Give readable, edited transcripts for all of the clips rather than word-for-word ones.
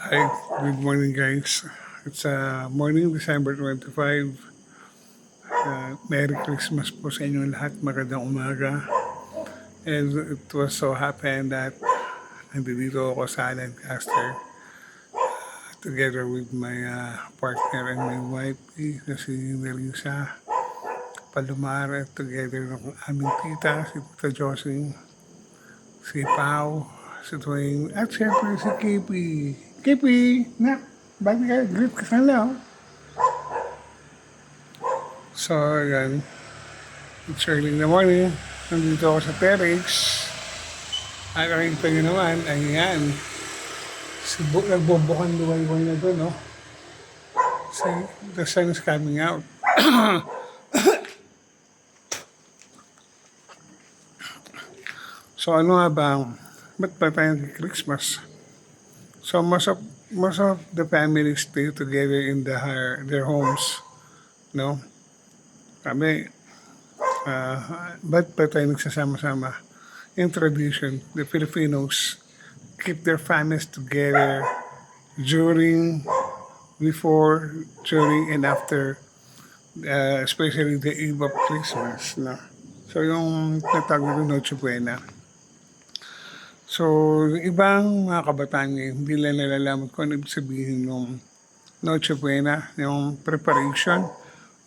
Hi, good morning guys. It's morning December 25. Merry Christmas po sa inyong lahat. Magandang umaga. And it was so happen that nandito ako sa Lancaster together with my partner and my wife na si Melissa Palomar at together ng aming tita, si Tita Josie, si Pau, si Dwayne, at syempre si Kipi. Kipi! Na, bakit ka? Greet ka sana, oh. So, yan. It's early in the morning. Nandito ako sa terrace. At nakikita nyo naman, ayan. Nagbubukan luway-luway na doon, no? See, the sun is coming out. So, ano nga ba? Ba't ba tayo Christmas? So, most of the families stay together in their homes, no? Kami, ba't ba tayo nagsasama-sama? In tradition, the Filipinos keep their families together during, before, during, and after, especially the eve of Christmas. No? So yung natawag na Noche Buena. So yung ibang mga kabataan ngayon, hindi nila nalalaman kung ano ibig sabihin ng Noche Buena, yung preparation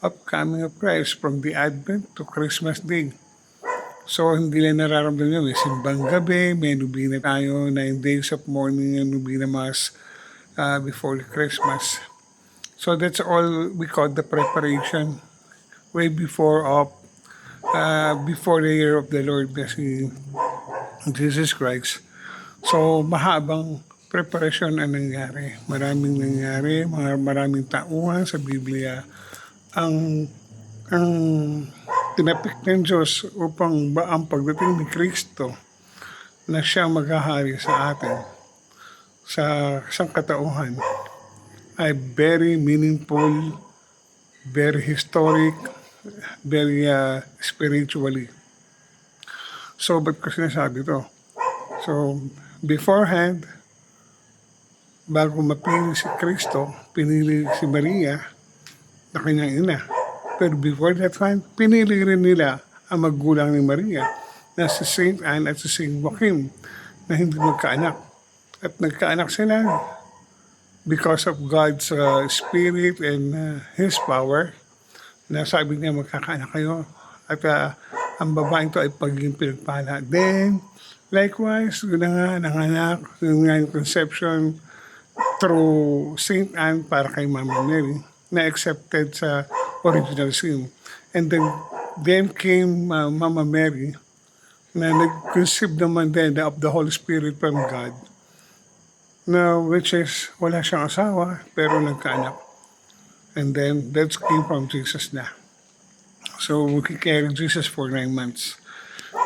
of coming of Christ from the Advent to Christmas Day. So, hindi lang nararamdaman nyo, may simbang gabi, may nubina tayo, 9 days of mourning and nubina mass before Christmas. So, that's all we call the preparation way before the year of the Lord, si Jesus Christ. So, mahabang preparation ang nangyari. Maraming nangyari, maraming tauhan sa Biblia ang tinapik ng Diyos upang ang pagdating ni Kristo na siya maghahari sa atin sa sangkatauhan ay very meaningful, very historic, very spiritually. So, ba't ko sinasabi to? So, beforehand, bago mapili si Kristo, pinili si Maria na kanyang ina. Pero before that time, pinili rin nila ang magulang ni Maria na si Saint Anne at si Saint Joachim na hindi magkaanak. At nagkaanak sila because of God's Spirit and His power na sabi niya magkakaanak kayo at ang babaeng to ay pagiging pinagpala. Then, likewise, yun na nga, nanganak, yun nga yung conception through Saint Anne para kay Mama Mary na accepted sa original sin. And then came Mama Mary na nag-conceive naman din of the Holy Spirit from God na which is wala siyang asawa pero nagkaanak. And then that came from Jesus na. So we carried Jesus for 9 months.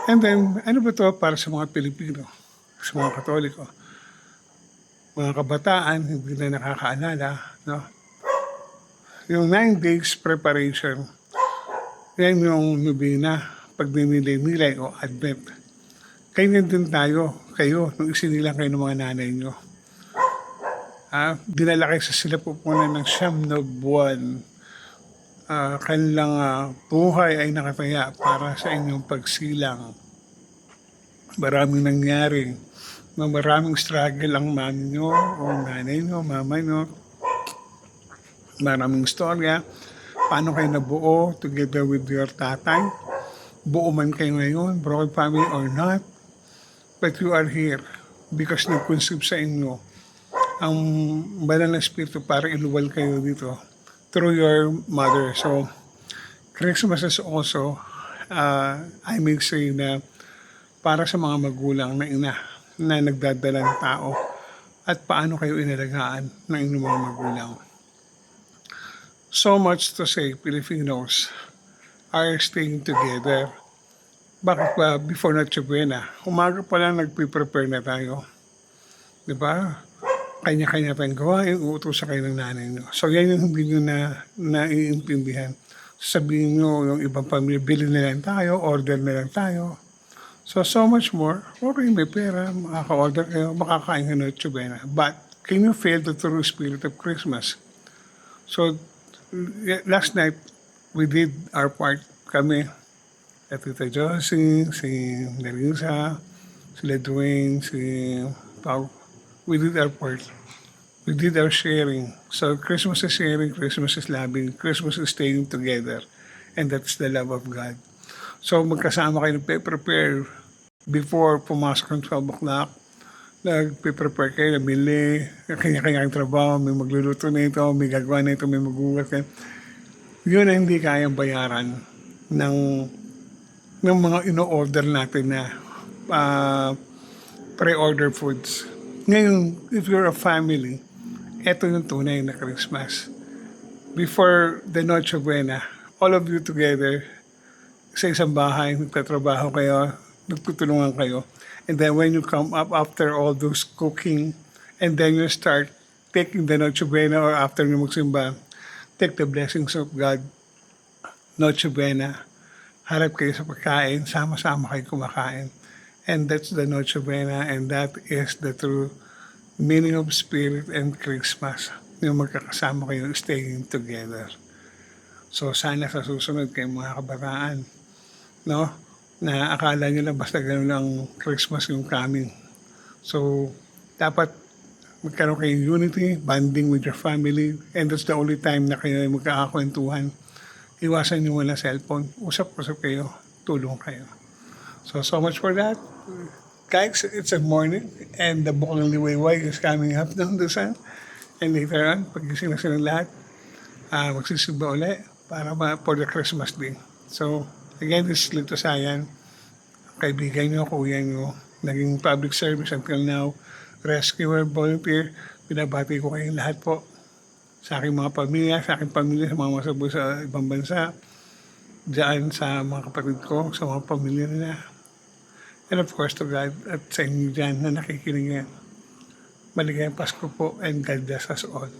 And then ano ba to para sa mga Pilipino, sa mga Katoliko? Mga kabataan, hindi na nakakaalala, no? Yung 9 days preparation, yan yung nubina, pagdinilay-nilay o Advent. Ganyan din kayo, nung isinilang kayo ng mga nanay nyo. Dinala kayo sa sila pupunan ng 9 na buwan. Kanilang buhay ay nakataya para sa inyong pagsilang. Maraming nangyari. Maraming struggle ang mami nyo, o nanay nyo, mama nyo. Maraming istorya. Paano kayo nabuo together with your tatay? Buo man kayo ngayon, broken family or not. But you are here because nag-conceive sa inyo ang banal na espiritu para iluwal kayo dito through your mother. So, Christmas is also, I may say na para sa mga magulang na ina na nagdadala ng tao at paano kayo inalagaan ng inyong mga magulang. So much to say, Filipinos are staying together. Bakit ba before Noche Buena? Umaga pa lang nagpe-prepare na tayo. Diba? Kanya-kanya tayong gawain, uutusan kayo ng nanay nyo. So yan yung hindi nyo naiintindihan. Sabihin nyo yung ibang pamilya, bilhin na lang tayo, order na lang tayo. So much more. Okay, may pera, makaka-order kayo, makakain ka Noche Buena. But can you feel the true spirit of Christmas? So, last night, we did our part kami. At Tita Josie, si Nerissa, sila Dwayne, si Pau. We did our part. We did our sharing. So Christmas is sharing, Christmas is loving, Christmas is staying together. And that's the love of God. So magkasama kayo nagpe-prepare before pumasok ng 12 o'clock. Nagpe-prepare kayo, nabili, kanya-kanyang trabaho, may magluluto na ito, may gagawa na ito, may magugas ka. Yun ang hindi kayang bayaran ng mga ino-order natin na pre-order foods. Ngayon, if you're a family, eto yung tunay na Christmas. Before the Noche Buena, all of you together, sa isang bahay, nagtatrabaho kayo, nagtutulungan kayo. And then when you come up after all those cooking, and then you start taking the Noche Buena or after nyo magsimba, take the blessings of God. Noche Buena, harap kayo sa pagkain, sama-sama kayo kumakain. And that's the Noche Buena, and that is the true meaning of Spirit and Christmas. Yung magkakasama kayo, staying together. So sana sa susunod kayo mga kabataan, no? Na akala nyo lang basta gano'n lang Christmas yung coming. So dapat magkaroon kayong unity, bonding with your family, and that's the only time na kayo ay magkakakwentuhan. Iwasan nyo muna cellphone, usap-usap kayo, tulong kayo. So much for that. Guys, it's a morning, and the Buklang Liwayway is coming up down the sun. And later on, pagising na silang lahat, magsisimba ulit para for the Christmas day. So, again, this is Lito Sayan, kaibigan nyo, kuya nyo, naging public service until now, rescuer, volunteer, binabati ko kayong lahat po. Sa aking mga pamilya, sa mga masabo sa ibang bansa, dyan sa mga kapatid ko, sa mga pamilya nila. And of course, to God at sa inyo dyan na nakikinig yan. Maligayang Pasko po and God bless us all.